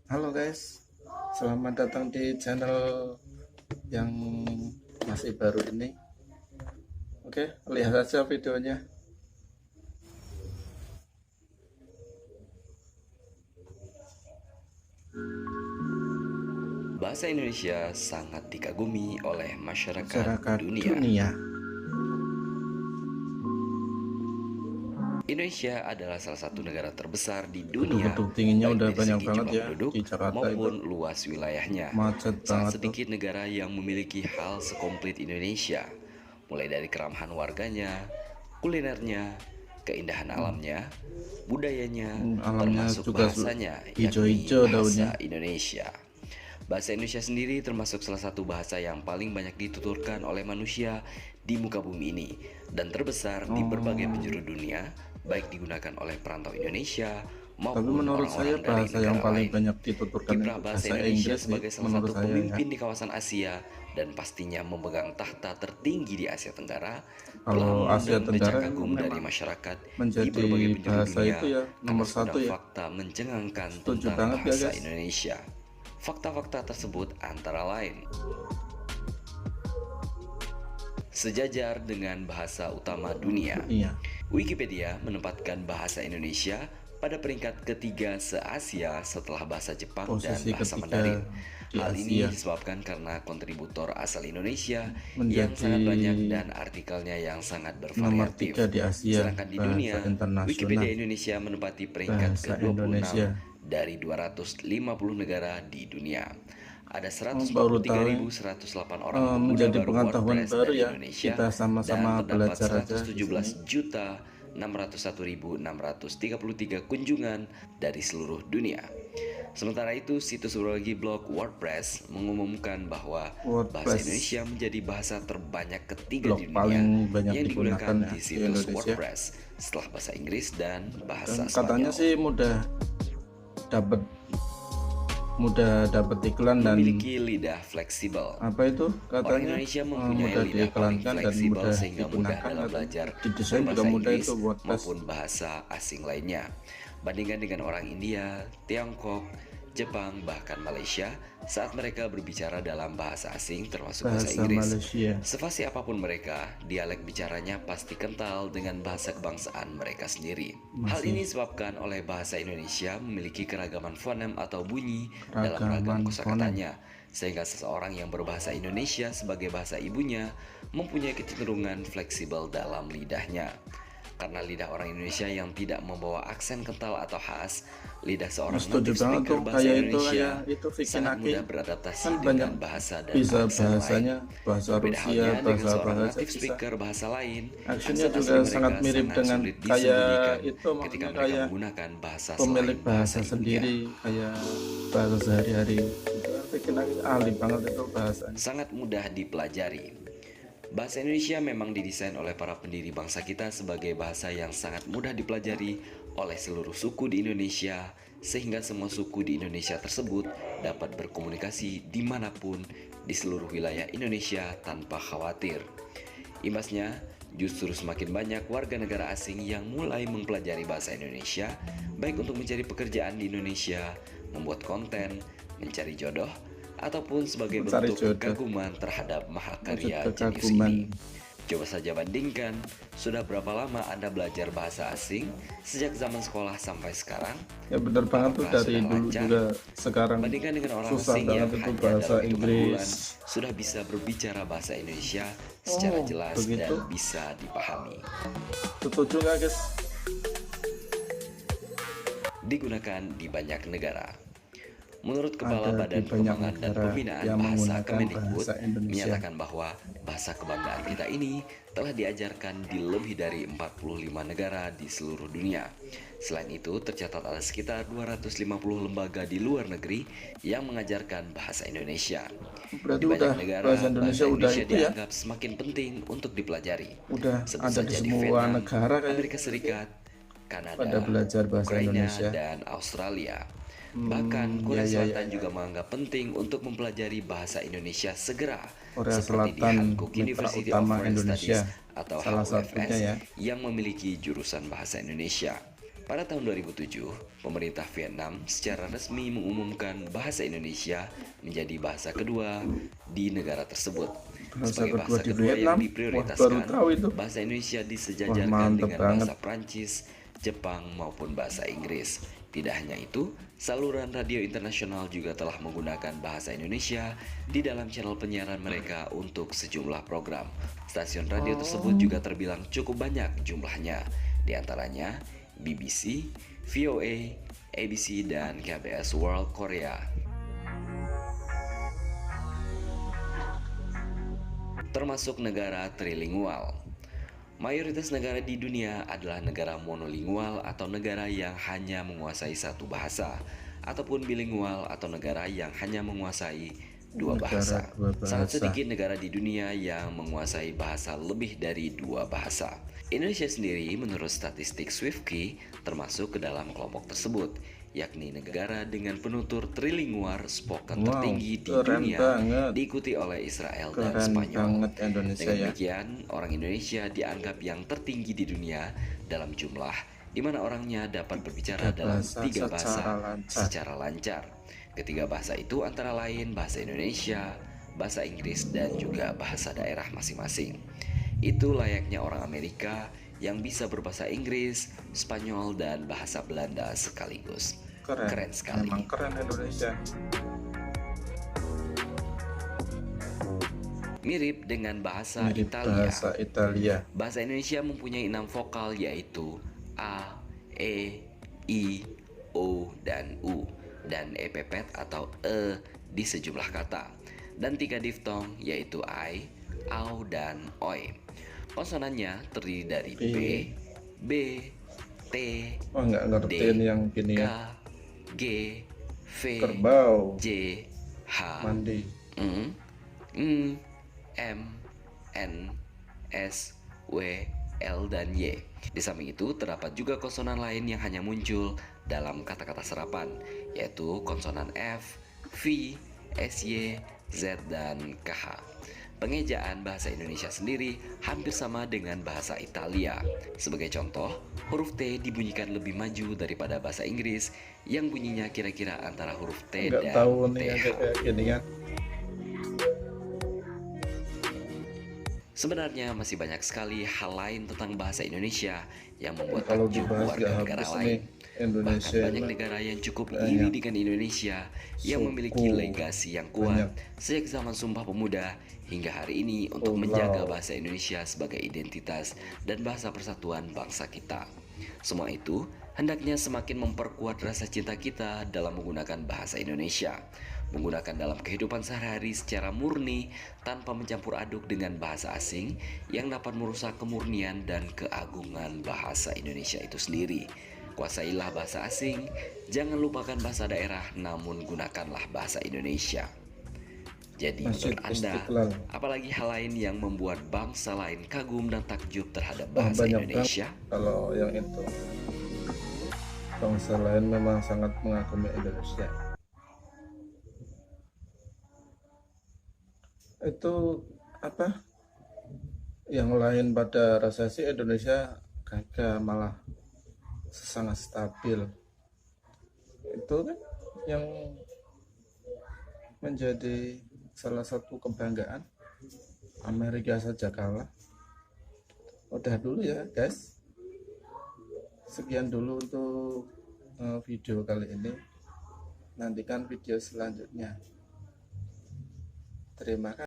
Halo guys, selamat datang di channel yang masih baru ini. Oke, lihat saja videonya. Bahasa Indonesia sangat dikagumi oleh masyarakat Masyarakat dunia. dunia. Indonesia adalah salah satu negara terbesar di Aduh, dunia, gedung tingginya baik udah dari banyak segi banget jumlah ya penduduk di Jakarta itu. maupun luas wilayahnya. Macet Sangat banget tuh. sedikit negara yang memiliki hal sekomplit Indonesia, mulai dari keramahan warganya, kulinernya, keindahan alamnya, budayanya, Alamnya termasuk juga bahasanya, yakni hijau-hijau bahasa daunnya. Indonesia. Bahasa Indonesia sendiri termasuk salah satu bahasa yang paling banyak dituturkan oleh manusia di muka bumi ini dan terbesar di berbagai penjuru dunia, baik digunagan oleh perantau Indonesia Tapi maupun menurut saya orang-orang dari bahasa yang negara paling lain. banyak dituturkan Kiprah itu bahasa bahasa Indonesia Inggris sih, sebagai salah menurut satu saya ya. pemimpin di kawasan Asia dan pastinya memegang tahta tertinggi di Asia Tenggara telah Kalau Asia mengundang decak Tenggara kagum dari memang masyarakat di menjadi berbagai penjuru bahasa dunia itu ya karena nomor satu segudang ya. fakta mencengangkan Setuju tentang banget ya bahasa guys. Indonesia. Fakta-fakta tersebut antara lain sejajar dengan bahasa utama dunia. Iya. Wikipedia menempatkan bahasa Indonesia pada peringkat ketiga se-Asia setelah bahasa Jepang dan Posisi bahasa ketiga Mandarin. di Hal ini Asia disebabkan karena kontributor asal Indonesia yang menjadi sangat banyak dan artikelnya yang sangat nomor bervariatif. 3 di Asia Sedangkan di bahasa dunia, Wikipedia internasional, Indonesia menempati peringkat bahasa ke-26 Indonesia. dari 250 negara di dunia. Ada Baru tahu 143.108 orang pengguna menjadi baru pengetahuan WordPress baru dari ya. Indonesia Kita sama-sama dan terdapat belajar aja di sini. 117.601.633 kunjungan dari seluruh dunia. Sementara itu, situs berbagi blog WordPress mengumumkan bahwa bahasa WordPress Indonesia menjadi bahasa terbanyak ketiga blog di dunia paling banyak yang digunakan digunakan ya di di situs Indonesia. WordPress setelah bahasa Inggris dan bahasa Dan katanya Spanyol. sih dapat mudah dapat iklan dan Memiliki lidah fleksibel. apa itu Orang katanya Indonesia mempunyai mudah lidah paling diiklankan dan fleksibel mudah sehingga mudah digunakan dalam katanya. belajar Didesain juga berbahasa mudah Inggris itu WordPress. maupun bahasa asing lainnya. Bandingkan dengan orang India, Tiongkok, Jepang, bahkan Malaysia saat mereka berbicara dalam bahasa asing termasuk bahasa Bahasa Inggris. Malaysia. Sefasih apapun mereka, dialek bicaranya pasti kental dengan bahasa kebangsaan mereka sendiri. Hal Masih ini disebabkan oleh bahasa Indonesia memiliki keragaman fonem atau bunyi dalam keragaman ragam fonem. kosakatanya, sehingga seseorang yang berbahasa Indonesia sebagai bahasa ibunya mempunyai kecenderungan fleksibel dalam lidahnya. Karena lidah orang Indonesia yang tidak membawa aksen kental atau khas, lidah seorang Setuju native banget speaker tuh bahasa kayak Indonesia itu Vicky sangat Naki mudah beradaptasi kan dengan banyak bahasa dan bisa aksen bahasanya lain. bahasa Berbeda Rusia, halnya dengan bahasa seorang bahasa native bisa. speaker bahasa lain, Actionnya aksen juga asli mereka sangat mirip sangat dengan sulit kayak disembunyikan itu ketika maksudnya mereka kayak menggunakan bahasa pemilik selain bahasa ibunya. sendiri kayak bahasa sehari-hari itu kan Vicky Naki ahli banget itu bahasanya. Sangat mudah dipelajari. Bahasa Indonesia memang didesain oleh para pendiri bangsa kita sebagai bahasa yang sangat mudah dipelajari oleh seluruh suku di Indonesia, sehingga semua suku di Indonesia tersebut dapat berkomunikasi dimanapun di seluruh wilayah Indonesia tanpa khawatir. Imbasnya, justru semakin banyak warga negara asing yang mulai mempelajari bahasa Indonesia, baik untuk mencari pekerjaan di Indonesia, membuat konten, mencari jodoh, ataupun sebagai Mencari bentuk jodoh, kekaguman terhadap mahakarya wujud jenius kekaguman. ini. Coba saja bandingkan, sudah berapa lama Anda belajar bahasa asing sejak zaman sekolah sampai sekarang? Ya bener banget tuh Apakah dari sudah dulu lancar? juga sekarang Bandingkan dengan orang susah asing banget yang itu hanya bahasa dalam hitungan bulan Inggris. sudah bisa berbicara bahasa Indonesia secara jelas Begitu. dan bisa dipahami. Setuju nggak guys? Digunakan di banyak negara. Menurut Kepala Ada Badan di banyak Pengembangan dan negara Pembinaan yang Bahasa menggunakan Kemendikbud bahasa Indonesia. menyatakan bahwa bahasa kebanggaan kita ini telah diajarkan di lebih dari 45 negara di seluruh dunia. Selain itu, tercatat ada sekitar 250 lembaga di luar negeri yang mengajarkan bahasa Indonesia. Berarti Di banyak udah negara, bahasa Indonesia udah itu ya, dianggap semakin penting untuk dipelajari. udah Sebut ada di saja di semua Vietnam, negara kayak Amerika Serikat, Kanada, pada belajar bahasa Ukraina, Indonesia. dan Australia. Bahkan Korea ya, Selatan juga menganggap penting untuk mempelajari bahasa Indonesia segera, Korea seperti di Selatan, Hankook mitra University of utama Foreign Indonesia, Studies atau salah HUFS satunya ya. yang memiliki jurusan bahasa Indonesia. Pada tahun 2007, pemerintah Vietnam secara resmi mengumumkan bahasa Indonesia menjadi bahasa kedua di negara tersebut. Bahasa Sebagai kedua bahasa di kedua yang Vietnam. Wah, baru diprioritaskan, tahu itu. bahasa Indonesia Wah, disejajarkan mantep dengan banget. bahasa Prancis, Jepang, maupun bahasa Inggris. Tidak hanya itu, saluran radio internasional juga telah menggunakan bahasa Indonesia di dalam channel penyiaran mereka untuk sejumlah program. Stasiun radio tersebut juga terbilang cukup banyak jumlahnya, di antaranya BBC, VOA, ABC, dan KBS World Korea. Termasuk negara trilingual. Mayoritas negara di dunia adalah negara monolingual atau negara yang hanya menguasai satu bahasa, ataupun bilingual atau negara yang hanya menguasai dua bahasa. Negara dua bahasa. Sangat sedikit negara di dunia yang menguasai bahasa lebih dari dua bahasa. Indonesia sendiri menurut statistik Swiftkey termasuk ke dalam kelompok tersebut, yakni negara dengan penutur trilingual spoken tertinggi di keren dunia, banget. diikuti oleh Israel dan Keren Spanyol. banget Indonesia Dengan ya. demikian, orang Indonesia dianggap yang tertinggi di dunia dalam jumlah, di mana orangnya dapat berbicara dalam tiga bahasa secara lancar. Ketiga bahasa itu antara lain bahasa Indonesia, bahasa Inggris, dan juga bahasa daerah masing-masing. Itu layaknya orang Amerika yang bisa berbahasa Inggris, Spanyol, dan bahasa Belanda sekaligus. Keren sekali. Memang keren Indonesia. Mirip dengan bahasa Mirip Italia. bahasa Italia. Bahasa Indonesia mempunyai 6 vokal yaitu A, E, I, O, dan U, dan epepet atau E di sejumlah kata, dan 3 diftong yaitu I, AU, dan OI. Konsonannya terdiri dari B, T, Wah, nggak ngertiin D, yang gini K, ya. G, V, Kerbau J, H, mandi. M, N, S, W, L, dan Y. Di samping itu terdapat juga konsonan lain yang hanya muncul dalam kata-kata serapan, yaitu konsonan F, V, SY, Z, dan KH. Pengejaan bahasa Indonesia sendiri hampir sama dengan bahasa Italia. Sebagai contoh, huruf T dibunyikan lebih maju daripada bahasa Inggris yang bunyinya kira-kira antara huruf T Nggak dan tahu nih TH. kayak gini kan. Sebenarnya masih banyak sekali hal lain tentang bahasa Indonesia yang membuat Kalau takjub dibahas warga nggak negara habis lain. nih Indonesia. Bahkan banyak negara yang cukup banyak iri dengan Indonesia yang suku, memiliki legasi yang kuat banyak sejak zaman Sumpah Pemuda hingga hari ini untuk pulau. menjaga bahasa Indonesia sebagai identitas dan bahasa persatuan bangsa kita. Semua itu hendaknya semakin memperkuat rasa cinta kita dalam menggunakan bahasa Indonesia, menggunakan dalam kehidupan sehari-hari secara murni tanpa mencampur aduk dengan bahasa asing yang dapat merusak kemurnian dan keagungan bahasa Indonesia itu sendiri. Kuasailah bahasa asing, jangan lupakan bahasa daerah, namun gunakanlah bahasa Indonesia. Jadi Masjid menurut Anda, Istiqlal. apalagi hal lain yang membuat bangsa lain kagum dan takjub terhadap Wah, bahasa banyak Indonesia? banget kalau yang itu. Bangsa lain memang sangat mengagumi Indonesia. Itu apa? Yang lain pada resesi, Indonesia gagah, malah sangat stabil. Itu kan yang menjadi salah satu kebanggaan. Amerika saja kalah. Udah dulu ya guys, sekian dulu untuk video kali ini. Nantikan video selanjutnya. Terima kasih.